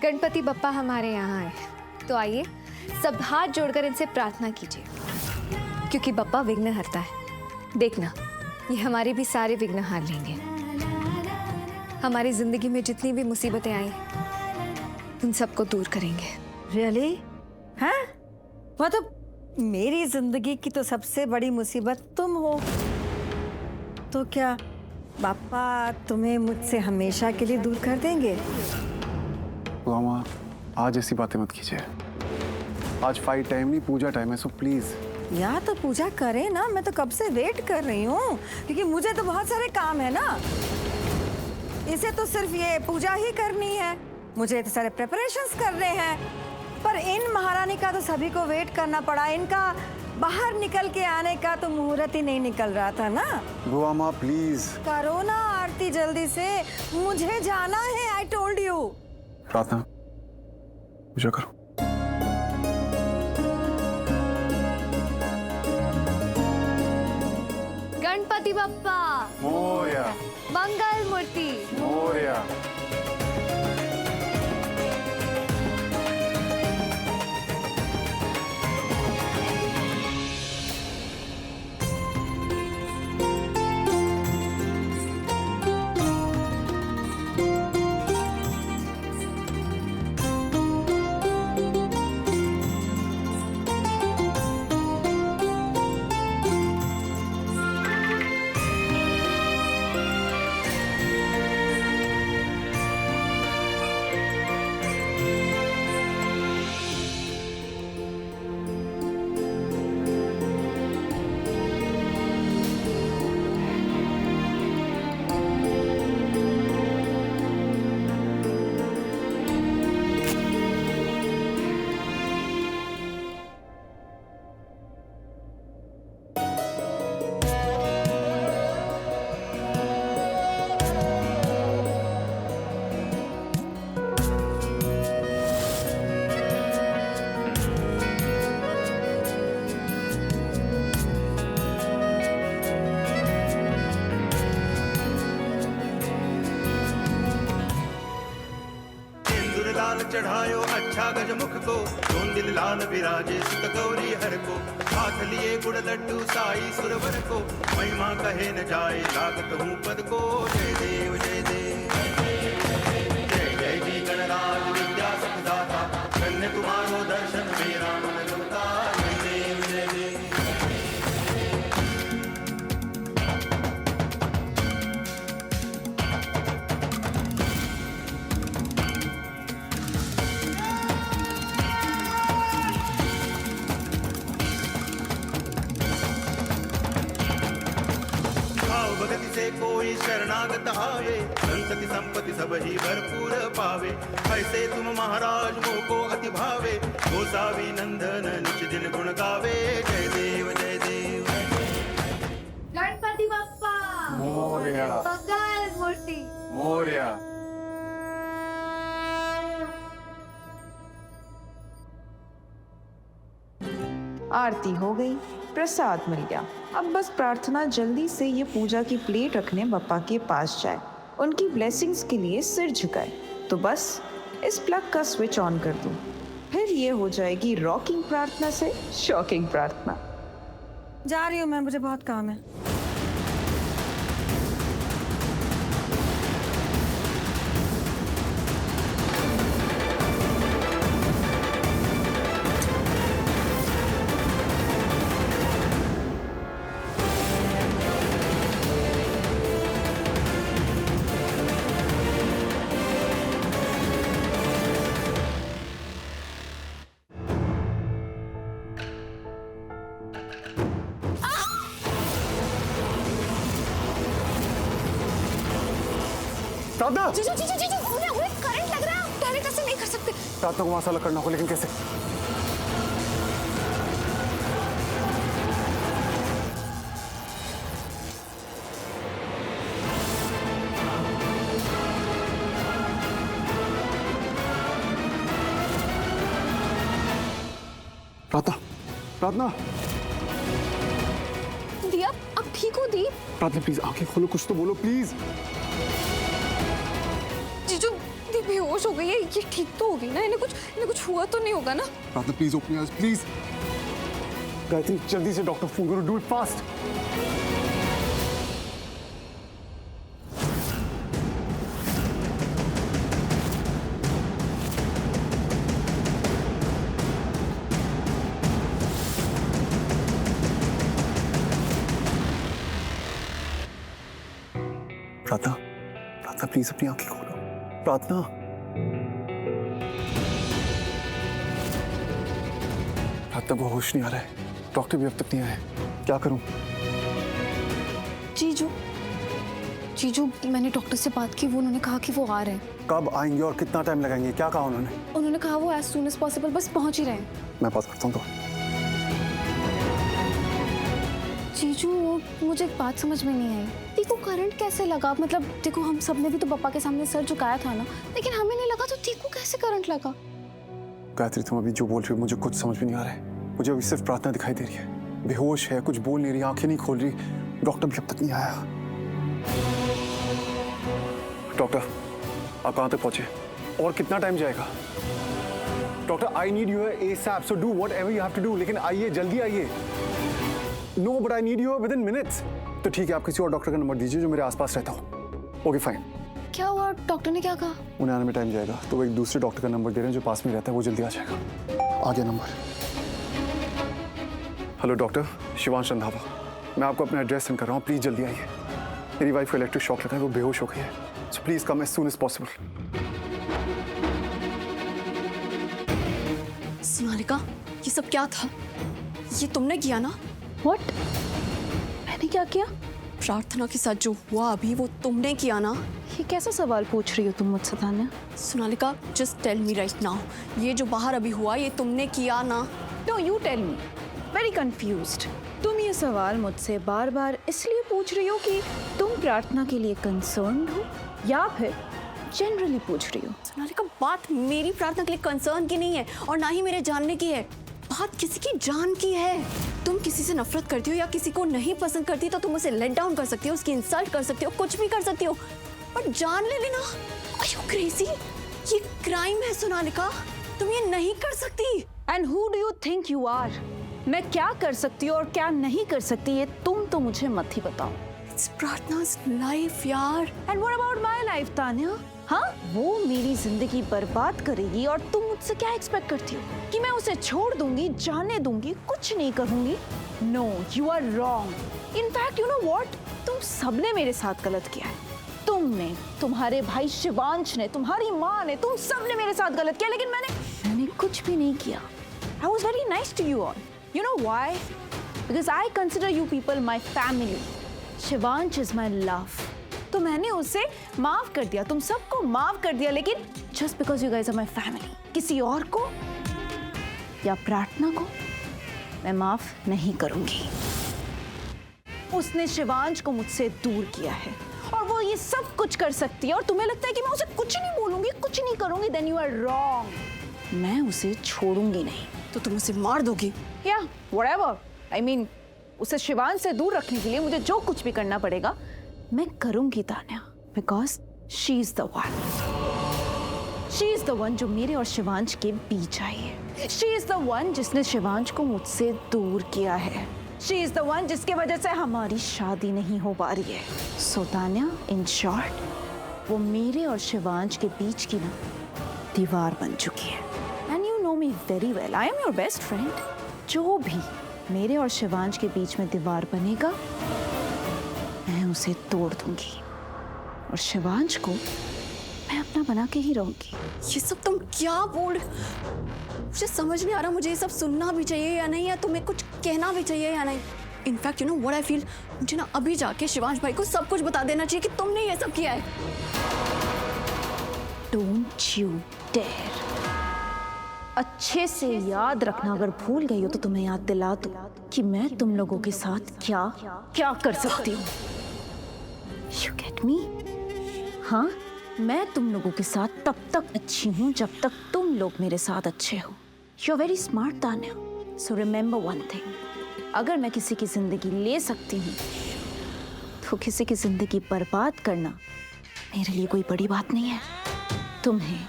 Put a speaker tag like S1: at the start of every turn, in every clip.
S1: गणपति बप्पा हमारे यहाँ आए, तो आइए सब हाथ जोड़कर इनसे प्रार्थना कीजिए, क्योंकि बप्पा विघ्न हरता है। देखना, ये हमारे भी सारे विघ्न हार लेंगे। हमारी जिंदगी में जितनी भी मुसीबतें आई, उन सबको दूर करेंगे।
S2: रियली? हैं? मतलब मेरी जिंदगी की तो सबसे बड़ी मुसीबत तुम हो, तो क्या बाप्पा तुम्हें मुझसे हमेशा के लिए दूर कर देंगे?
S3: मामा, आज ऐसी बातें मत कीजिए। आज फाइट टाइम नहीं, पूजा टाइम है, सो प्लीज।
S2: या तो पूजा करें ना, मैं तो कब से वेट कर रही हूँ, क्योंकि मुझे तो बहुत सारे काम है ना। इसे तो सिर्फ ये पूजा ही करनी है, मुझे तो सारे प्रिपरेशंस करने हैं। पर इन महारानी का तो सभी को वेट करना पड़ा। इनका बाहर निकल के आने का तो मुहूर्त ही नहीं निकल रहा था ना।
S3: बुआ माँ प्लीज।
S2: करो ना आरती जल्दी से, मुझे जाना है। I told you.
S3: प्रार्थना, पूजा करो।
S1: गणपति बप्पा
S3: मोरया,
S1: मंगल मूर्ति
S3: मोरया।
S4: चढ़ायो अच्छा गजमुख को, जोन दिल लाल विराजे सुत गौरी हर को। हाथ लिए गुड़ लड्डू साई सुरवर को, महिमा कहे न जाए लागत हूँ पद को। जय देव जय देव, जय जय जी गणराज विद्या सुखदाता। धन्य तुम्हारो दर्शन मेरा मन रमता। जय देव जय देव। भगति से कोई शरणागत आवे, संतति संपत्ति सब ही भरपूर पावे। ऐसे तुम महाराज मोको अति भावे, गोसावी नंदन निच दिन गुण गावे। जय देव जय देव।
S1: गणपति बप्पा
S3: मोरया,
S1: मंगल मूर्ति
S3: मोरया।
S5: आरती हो गई, प्रसाद मिल गया। अब बस प्रार्थना जल्दी से ये पूजा की प्लेट रखने बप्पा के पास जाए, उनकी ब्लेसिंग्स के लिए सिर झुकाए। तो बस इस प्लग का स्विच ऑन कर दूं, फिर ये हो जाएगी रॉकिंग प्रार्थना से शॉकिंग प्रार्थना।
S2: जा रही हूँ मैं, मुझे बहुत काम है।
S3: प्रार्थना,
S1: जीजू जीजू जीजू, उन्हें करंट लग रहा है, डायरेक्ट ऐसे नहीं कर सकते।
S3: प्रार्थना को वहां से अलग करना हो, लेकिन कैसे? प्रार्थना, प्रार्थना,
S1: दिया, अब ठीक हो दी?
S3: प्रार्थना प्लीज आंखें खोलो, कुछ तो बोलो प्लीज।
S1: जीजू, दी बेहोश बेहोश हो गई है, ये ठीक तो होगी ना? इन्हें कुछ हुआ तो नहीं होगा ना?
S3: प्रार्थना please open your eyes please. Gayatri जल्दी से डॉक्टर फोन करो, डू इट फास्ट। प्रार्थना, प्रार्थना प्लीज अपनी आंखें खोलो। प्रार्थना, प्रार्थना को होश नहीं आ रहा है, डॉक्टर भी अब तक नहीं आए, क्या करूं?
S1: जीजू मैंने डॉक्टर से बात की, वो उन्होंने कहा कि वो आ रहे हैं।
S3: कब आएंगे और कितना टाइम लगाएंगे, क्या कहा उन्होंने?
S1: उन्होंने कहा वो as soon as possible, बस पहुंच ही रहे हैं।
S3: मैं बात करता हूँ तो।
S1: जीजू मुझे एक बात समझ में नहीं आई, टीकू करंट कैसे लगा? मतलब देखो हम सब ने भी तो पापा के सामने सर झुकाया था ना, लेकिन हमें नहीं लगा, तो टीकू कैसे करंट लगा?
S3: गायत्री तुम अभी जो बोल रही हो मुझे कुछ समझ में नहीं आ रहा है। मुझे अभी सिर्फ प्रार्थना दिखाई दे रही है, बेहोश है, कुछ बोल नहीं रही, आंखें नहीं खोल रही। डॉक्टर भी अब तक नहीं आया। डॉक्टर आप कहाँ तक पहुंचे और कितना टाइम जाएगा? Doctor I need you ASAP, so do whatever you have to do, लेकिन आइए, जल्दी आइए। No but I need you within minutes. तो ठीक है, आप किसी और डॉक्टर का नंबर दीजिए जो मेरे आसपास रहता हो। Okay fine.
S1: क्या हुआ? डॉक्टर ने क्या कहा?
S3: उन्हें आने में टाइम जाएगा, तो वो एक दूसरे डॉक्टर का नंबर दे रहे हैं जो पास में रहता है, वो जल्दी आ जाएगा। आ गया number. Hello doctor, Shivansh Randhawa, मैं आपको अपना एड्रेस सेंड कर रहा हूँ, प्लीज जल्दी आइए। मेरी वाइफ को इलेक्ट्रिक शॉक लगा है, वो बेहोश हो गई है, so please come as soon as possible.
S6: Sonalika, ये सब क्या था? ये तुमने किया ना?
S1: What? मैंने क्या किया?
S6: प्रार्थना के साथ जो हुआ अभी, वो तुमने किया ना?
S1: ये कैसा सवाल पूछ रही हो तुम मुझसे Tanya?
S6: Sonalika, just tell me right now, ये जो बाहर अभी हुआ ये तुमने किया ना?
S5: No you tell me, very confused. तुम ये सवाल मुझसे बार बार इसलिए पूछ रही हो कि तुम प्रार्थना के लिए कंसर्न्ड हो, या फिर जनरली पूछ रही हो?
S6: सोनालिका, बात मेरी प्रार्थना के लिए कंसर्न की नहीं है और ना ही मेरे जानने की है, बात किसी की जान की है। तुम किसी से नफरत करती हो या किसी को नहीं पसंद करती तो तुम उसे लेट डाउन कर सकती हो, उसकी इंसल्ट कर सकती हो, कुछ भी कर सकती हो, पर जान ले लेना, आर यू क्रेजी? ये क्राइम है सोनालिका, तुम ये नहीं कर सकती।
S5: And who do you think you are? मैं क्या कर सकती हूँ और क्या नहीं कर सकती ये तुम तो मुझे मत ही बताओ।
S6: इट्स प्रार्थना's लाइफ यार।
S5: And what about my life Tanya? हाँ, वो मेरी जिंदगी बर्बाद करेगी और तुम मुझसे क्या एक्सपेक्ट करती हो कि मैं उसे छोड़ दूंगी, जाने दूंगी, कुछ नहीं करूंगी? No, you are wrong. In fact you know what, तुम सबने मेरे साथ गलत किया है। तुमने, तुम्हारे भाई शिवांश ने, तुम्हारी माँ ने, तुम सबने मेरे साथ गलत किया, लेकिन मैंने कुछ भी नहीं किया। I was very nice to you all. You know why? Because I consider you people my family. Shivansh is my love. तो मैंने उसे माफ कर दिया, तुम सबको माफ कर दिया, लेकिन just because you guys are my family, किसी और को या प्रार्थना को मैं माफ नहीं करूंगी। उसने शिवांश को मुझसे दूर किया है और वो ये सब कुछ कर सकती है, और तुम्हें लगता है कि मैं उसे कुछ नहीं बोलूंगी, कुछ नहीं करूंगी? Then you are wrong. मैं उसे छोड़ूंगी नहीं।
S6: तो तुम उसे मार दोगी?
S5: या whatever. I mean, उसे शिवांश से दूर रखने के लिए मुझे जो कुछ भी करना पड़ेगा मैं करूंगी Tanya, because she is the one. She is the one जो मेरे और शिवांश के बीच आई है। She is the one जिसने शिवांश को मुझसे दूर किया है। She is the one जिसके वजह से हमारी शादी नहीं हो पा रही है। So तान्या, in short, वो मेरे और शिवांश के बीच की ना दीवार बन चुकी है। And you know me very well. I am your best friend. जो भी मेरे और शिवांश के बीच में दीवार बनेगा मैं उसे तोड़ दूंगी और शिवांश को मैं अपना बना के ही रहूंगी।
S6: ये सब तुम क्या बोल? मुझे समझ नहीं आ रहा, मुझे ये सब सुनना भी चाहिए या नहीं, या तुम्हें कुछ कहना भी चाहिए या नहीं। In fact you know what I feel, मुझे ना अभी जाके शिवांश भाई को सब कुछ बता देना चाहिए कि तुमने ये सब किया है।
S5: Don't you dare. अच्छे से याद रखना, अगर भूल गई हो तो तुम्हें याद दिला दूं कि मैं तुम लोगों के साथ क्या क्या कर सकती हूँ। You get me? हाँ, मैं तुम लोगों के साथ तब तक अच्छी हूँ जब तक तुम लोग मेरे साथ अच्छे हो। You're very smart, Tanya. So remember one thing. अगर मैं किसी की जिंदगी ले सकती हूँ तो किसी की जिंदगी बर्बाद करना मेरे लिए कोई बड़ी बात नहीं है। तुम्हें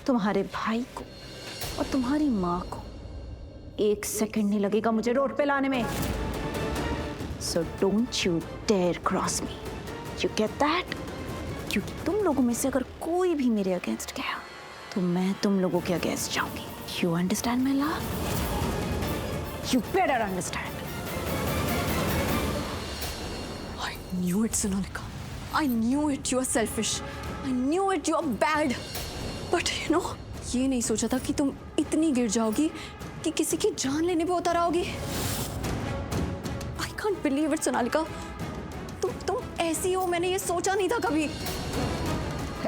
S5: तुम्हारे भाई को और तुम्हारी माँ को 1 सेकंड नहीं लगेगा मुझे रोड पे लाने में। So don't you dare cross me, you get that? क्योंकि तुम लोगों में से अगर कोई भी मेरे अगेंस्ट गया तो मैं तुम लोगों के अगेंस्ट जाऊंगी। You understand my love? You better understand.
S6: I knew it, Sonalika. I knew it. You are selfish. I knew it. You are bad. But you know, ये नहीं सोचा था कि तुम इतनी गिर जाओगी कि किसी की जान लेने पे उतर आओगी। I can't believe it, Sonalika. तुम ऐसी हो, मैंने ये सोचा नहीं था कभी।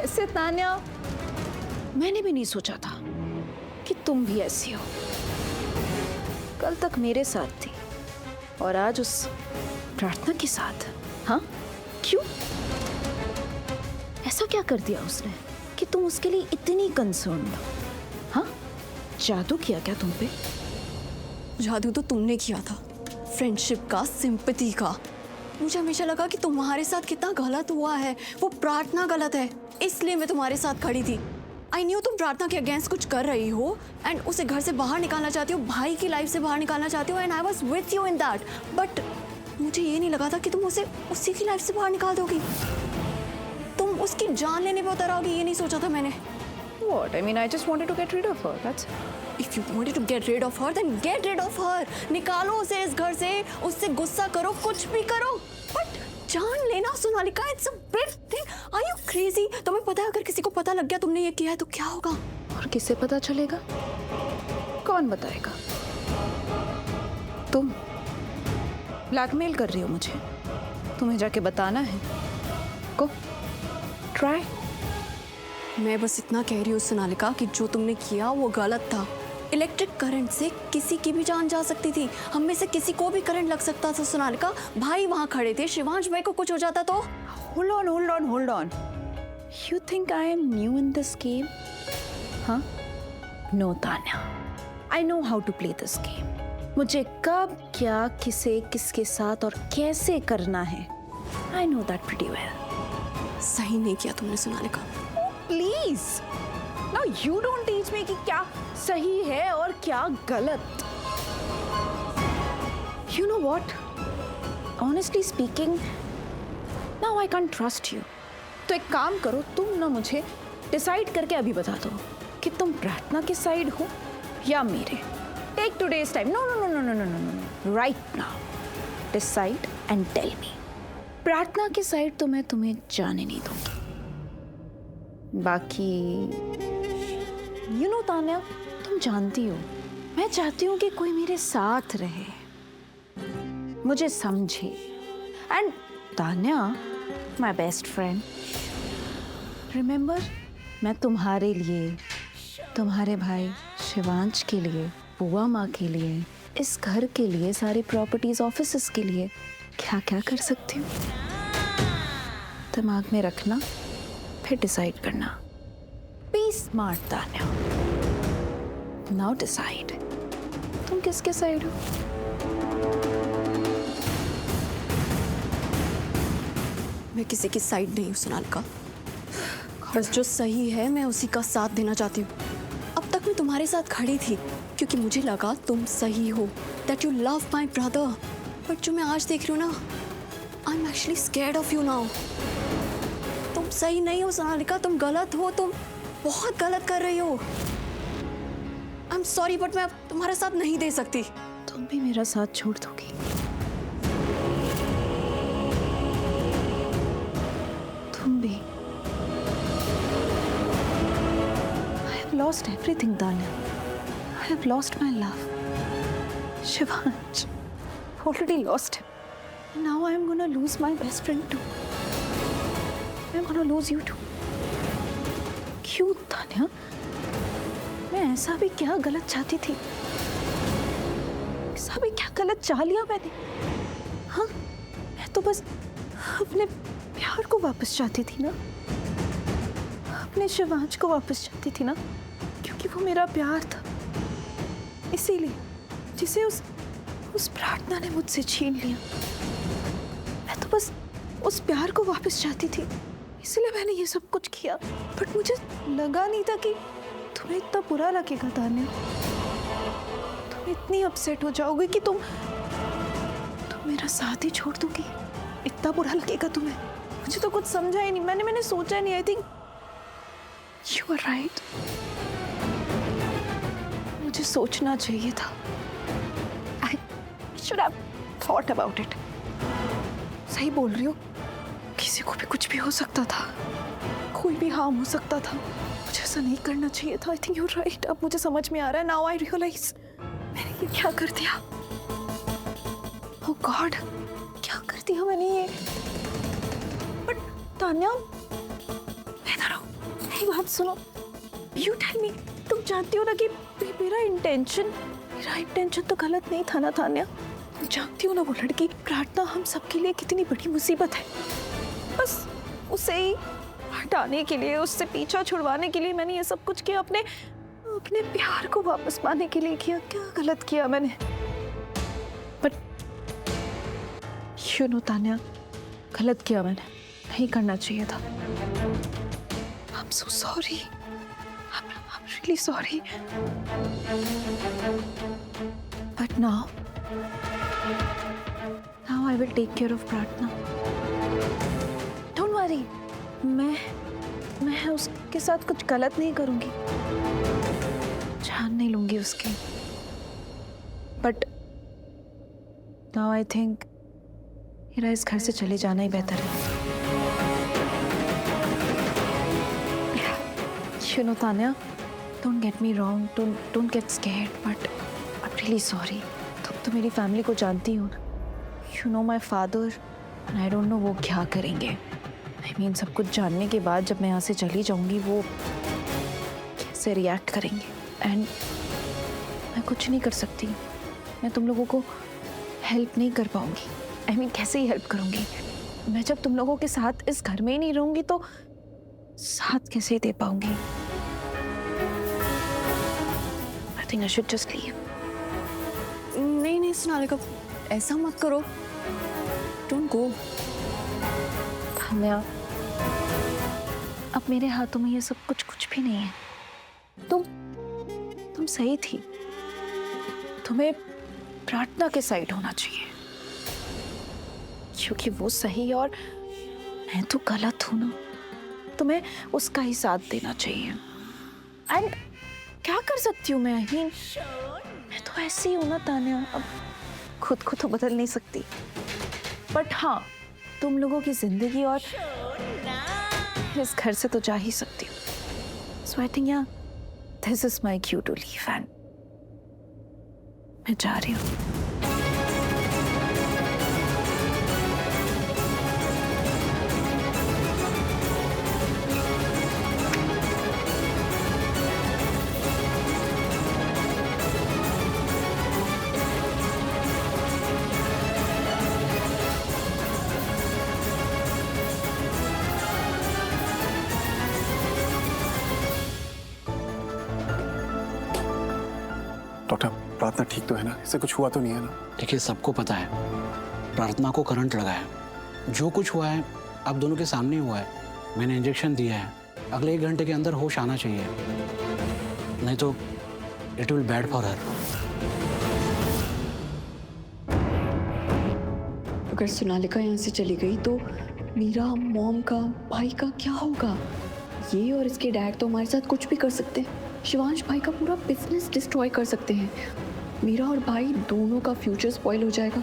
S5: ऐसे तान्या, मैंने भी नहीं सोचा था कि तुम भी ऐसी हो। कल तक मेरे साथ थी और आज उस प्रार्थना के साथ। हाँ, क्यों? ऐसा क्या कर दिया उसने कि तुम उसके लिए इतनी कंसर्न हो? हाँ, जादू किया क्या तुम पे?
S6: जादू तो तुमने किया था, फ्रेंडशिप का, सिंपैथी का। मुझे हमेशा लगा कि तुम्हारे साथ कितना गलत हुआ है, वो प्रार्थना गलत है, इसलिए मैं तुम्हारे साथ खड़ी थी। आई न्यू तुम प्रार्थना के अगेंस्ट कुछ कर रही हो एंड उसे घर से बाहर निकालना चाहती हो, भाई की लाइफ से बाहर निकालना चाहती हो, and I was with you in that. But मुझे ये नहीं लगा था कि तुम उसे उसी की लाइफ से बाहर निकाल दोगी, तुम उसकी जान लेने पे उतर आओगी। ये नहीं सोचा था मैंने।
S5: What? I mean, I just wanted to get rid of her. That's
S6: If you wanted to get rid of her, then get rid of her. निकालो उसे इस घर से, उससे गुस्सा करो, कुछ भी करो, बट जान लेना Sonalika, it's a big thing. Are you crazy? तुम्हें पता है अगर किसी को पता लग गया तुमने ये किया है तो क्या होगा?
S5: और किसे पता चलेगा? कौन बताएगा? तुम ब्लैकमेल कर रही हो मुझे, तुम्हें जाके बताना है। Go try.
S6: मैं बस इतना कह रही हूँ सोनालिका कि जो तुमने किया वो गलत था। इलेक्ट्रिक करंट से किसी की भी जान जा सकती थी, हम में से किसी को भी करंट लग सकता था सोनालिका। भाई वहाँ खड़े थे, शिवांश भाई को कुछ हो जाता तो।
S5: Hold on. You think I am new in this game? Huh? No, Tanya. I know how to play this game. मुझे कब, क्या, किसे, किसके साथ और कैसे करना है, I know that pretty well.
S6: सही नहीं किया तुमने Sonalika.
S5: Please. Now you don't teach me कि क्या सही है और क्या गलत। You know what? Honestly speaking, now I can't trust you. तो एक काम करो, तुम ना मुझे डिसाइड करके अभी बता दो कि तुम प्रार्थना के साइड हो या मेरे। Take today's time. No. Right now. Decide and tell me. प्रार्थना के साइड तो मैं तुम्हें जाने नहीं दूंगी। बाकी you know तान्या, तुम जानती हो मैं चाहती हूँ कि कोई मेरे साथ रहे, मुझे समझे। And Tanya, my best friend, remember, मैं तुम्हारे लिए, तुम्हारे भाई शिवांश के लिए, बुआ माँ के लिए, इस घर के लिए, सारी प्रॉपर्टीज, ऑफिसेस के लिए क्या क्या कर सकती हूँ, दिमाग में रखना, फिर डिसाइड करना। Be smart Tanya. Now decide, तुम किसके साइड हो?
S6: मैं किसी की साइड नहीं हूँ सोनालिका, बस जो सही है मैं उसी का साथ देना चाहती हूँ। अब तक मैं तुम्हारे साथ खड़ी थी क्योंकि मुझे लगा तुम सही हो, that you love my brother. But जो मैं आज देख रही हूँ ना, I am actually scared of you now. तुम सही नहीं हो सोनालिका, तुम गलत हो, तुम बहुत गलत कर रही हो। आई एम सॉरी बट मैं अब तुम्हारा साथ नहीं दे सकती।
S5: तुम भी मेरा साथ छोड़ दोगी? तुम भी? I have lost everything, Tanya. I have lost my love. Shivansh, already lost him. Now I am gonna lose my best friend too. I am gonna lose you too. क्यों तान्या? मैं ऐसा भी क्या गलत चाहती थी? ऐसा भी क्या गलत चाह लिया मैंने? हाँ, मैं तो बस अपने प्यार को वापस चाहती थी ना, अपने शिवांश को वापस चाहती थी ना, क्योंकि वो मेरा प्यार था, इसीलिए जिसे उस प्रार्थना ने मुझसे छीन लिया। मैं तो बस उस प्यार को वापस चाहती थी, इसलिए मैंने ये सब कुछ किया। बट मुझे लगा नहीं था कि तुम्हें इतना बुरा लगेगा तान्या, तुम इतनी अपसेट हो जाओगे कि तुम मेरा साथ ही छोड़ दोगी? इतना बुरा लगेगा तुम्हें? मुझे तो कुछ समझा ही नहीं, मैंने सोचा नहीं। I think you are right, मुझे सोचना चाहिए था। I should have thought about it. सही बोल रही हो, किसी को भी कुछ भी हो सकता था, कोई भी हार्म हो सकता था। मुझे ऐसा नहीं करना चाहिए था। आई थिंक यू राइट। अब मुझे समझ में आ रहा है। नाउ आई रियलाइज मैंने ये क्या कर दिया। ओह गॉड, क्या कर दिया मैंने ये? बट तान्या, मेरी बात सुनो। यू टेल मी, तुम जानती हो ना कि मेरा इंटेंशन तो गलत नहीं था ना तान्या? तुम जानती हो ना वो लड़की प्रार्थना हम सबके लिए कितनी बड़ी मुसीबत है। बस उसे ही हटाने के लिए, उससे पीछा छुड़वाने के लिए मैंने ये सब कुछ किया, अपने प्यार को वापस पाने के लिए किया। क्या गलत किया मैंने? बट यू नो तान्या, गलत किया मैंने, नहीं करना चाहिए था। I'm so sorry. I'm really sorry. But now I will take care of Pratna. Don't worry. मैं उसके साथ कुछ गलत नहीं करूंगी, जान नहीं लूंगी उसकी। But now I think मेरा इस घर से चले जाना ही बेहतर है। You know, Tanya, don't get me wrong, don't get scared, but I'm really sorry. तुम तो मेरी फैमिली को जानती हो ना। You know my father, and I don't know वो क्या करेंगे। I mean, सब कुछ जानने के बाद जब मैं यहाँ से चली जाऊँगी, वो कैसे रिएक्ट करेंगे? And मैं कुछ नहीं कर सकती। मैं तुम लोगों को हेल्प नहीं कर पाऊँगी। I mean, कैसे ही हेल्प करूँगी? मैं जब तुम लोगों के साथ इस घर में ही नहीं रहूँगी तो साथ कैसे दे पाऊँगी? I think I should just leave.
S6: नहीं सोनालिका, ऐसा मत करो। Don't go.
S5: तान्या, अब मेरे हाथों में ये सब कुछ भी नहीं है। तुम सही थी। तुम्हें प्रार्थना के साइड होना चाहिए, क्योंकि वो सही और मैं तो गलत हूं ना। तुम्हें उसका ही साथ देना चाहिए। एंड क्या कर सकती हूँ मैं? मैं तो ऐसी हूँ ना तान्या, अब खुद को तो बदल नहीं सकती। बट हाँ, तुम लोगों की जिंदगी और इस घर से तो जा ही सकती हूँ। So I think yeah this is my cue to leave and मैं जा रही हूँ।
S3: डॉक्टर, प्रार्थना ठीक तो है ना? इससे कुछ हुआ तो नहीं है ना?
S7: देखिए, सबको पता है प्रार्थना को करंट लगा है। जो कुछ हुआ है आप दोनों के सामने हुआ है। मैंने इंजेक्शन दिया है, अगले 1 घंटे के अंदर होश आना चाहिए, नहीं तो it will bad for her.
S6: अगर सोनालिका यहाँ से चली गई तो मीरा, मॉम का, भाई का क्या होगा? ये और इसके डैड तो हमारे साथ कुछ भी कर सकते हैं। शिवांश भाई का पूरा बिजनेस डिस्ट्रॉय कर सकते हैं। मीरा और भाई दोनों का फ्यूचर स्पॉइल हो जाएगा।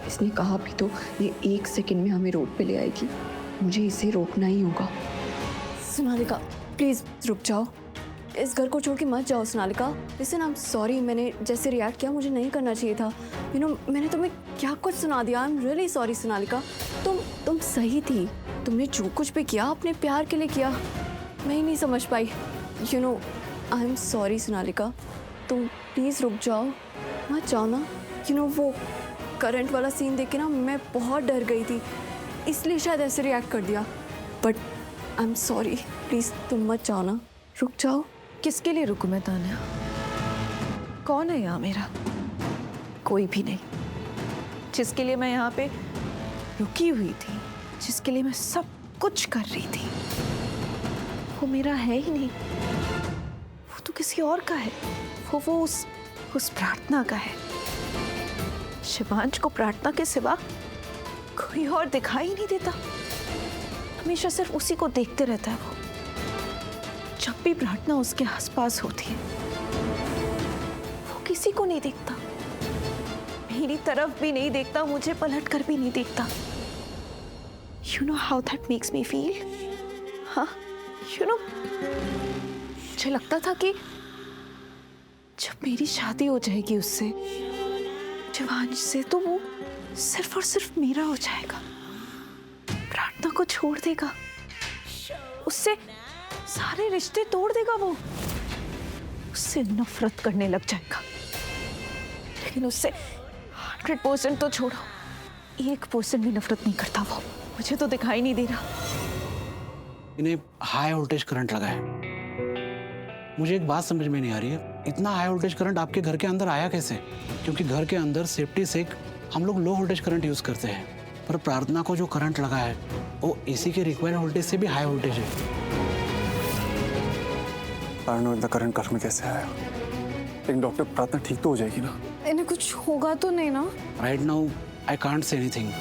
S6: इसने कहा भी तो ये 1 सेकंड में हमें रोड पे ले आएगी। मुझे इसे रोकना ही होगा। सोनालिका, प्लीज़ रुक जाओ। इस घर को छोड़ के मत जाओ Sonalika. Listen, I am sorry, मैंने जैसे रिएक्ट किया मुझे नहीं करना चाहिए था। यू नो, मैंने तुम्हें क्या कुछ सुना दिया। I am really sorry Sonalika. तुम सही थी। तुमने जो कुछ भी किया अपने प्यार के लिए किया। मैं ही नहीं समझ पाई। You know, I am sorry Sonalika. तुम प्लीज़ रुक जाओ, मत जाओ ना। यू नो, वो करंट वाला सीन देख के ना मैं बहुत डर गई थी, इसलिए शायद ऐसे रिएक्ट कर दिया। But I am sorry, please तुम मत जाओ ना, रुक जाओ।
S5: किसके लिए रुकूं मैं तान्या? कौन है यहाँ मेरा? कोई भी नहीं। जिसके लिए मैं यहाँ पे रुकी हुई थी, जिसके लिए मैं सब कुछ कर रही थी, वो मेरा है ही नहीं। वो तो किसी और का है, वो उस प्रार्थना का है। शिवांश को प्रार्थना के सिवा कोई और दिखाई नहीं देता। हमेशा सिर्फ उसी को देखते रहता है वो। जब भी प्रार्थना उसके आसपास होती है वो किसी को नहीं देखता, मेरी तरफ भी नहीं देखता, मुझे पलट कर भी नहीं देखता। You know how that makes me feel? हाँ, you know, मुझे लगता था कि जब मेरी शादी हो जाएगी उससे, शिवांश से, तो वो सिर्फ और सिर्फ मेरा हो जाएगा, प्रार्थना को छोड़ देगा, उससे सारे रिश्ते तोड़ देगा, वो उससे नफरत करने लग जाएगा। लेकिन उससे 100% तो छोड़ो, 1% भी नफरत नहीं करता वो। मुझे तो दिखाई नहीं दे रहा।
S7: इन्हें हाई वोल्टेज करंट लगा है। मुझे एक बात समझ में नहीं आ रही है, इतना हाई वोल्टेज करंट आपके घर के अंदर आया कैसे? क्योंकि घर के अंदर सेफ्टी से हम लोग लो वोल्टेज करंट यूज करते हैं, पर प्रार्थना को जो करंट लगा है वो एसी के रिक्वायर्ड वोल्टेज से भी हाई वोल्टेज है।
S3: इतना करंट घर में कैसे आया? लेकिन डॉक्टर, प्रार्थना ठीक तो हो जाएगी ना?
S1: इन्हें कुछ होगा तो नहीं ना?
S7: Right now I can't say anything.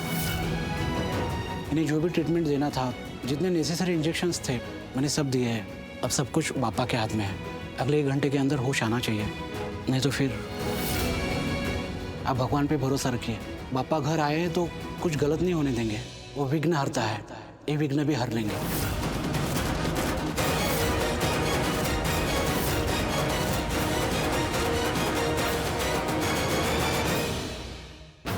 S7: इन्हें जो भी ट्रीटमेंट देना था, जितने नेसेसरी इंजेक्शंस थे, मैंने सब दिए हैं। अब सब कुछ पापा के हाथ में है। अगले 1 घंटे के अंदर होश आना चाहिए, नहीं तो फिर आप भगवान पे भरोसा रखिए। पापा घर आए हैं तो कुछ गलत नहीं होने देंगे। वो विघ्न हरता है, ये विघ्न भी हर लेंगे।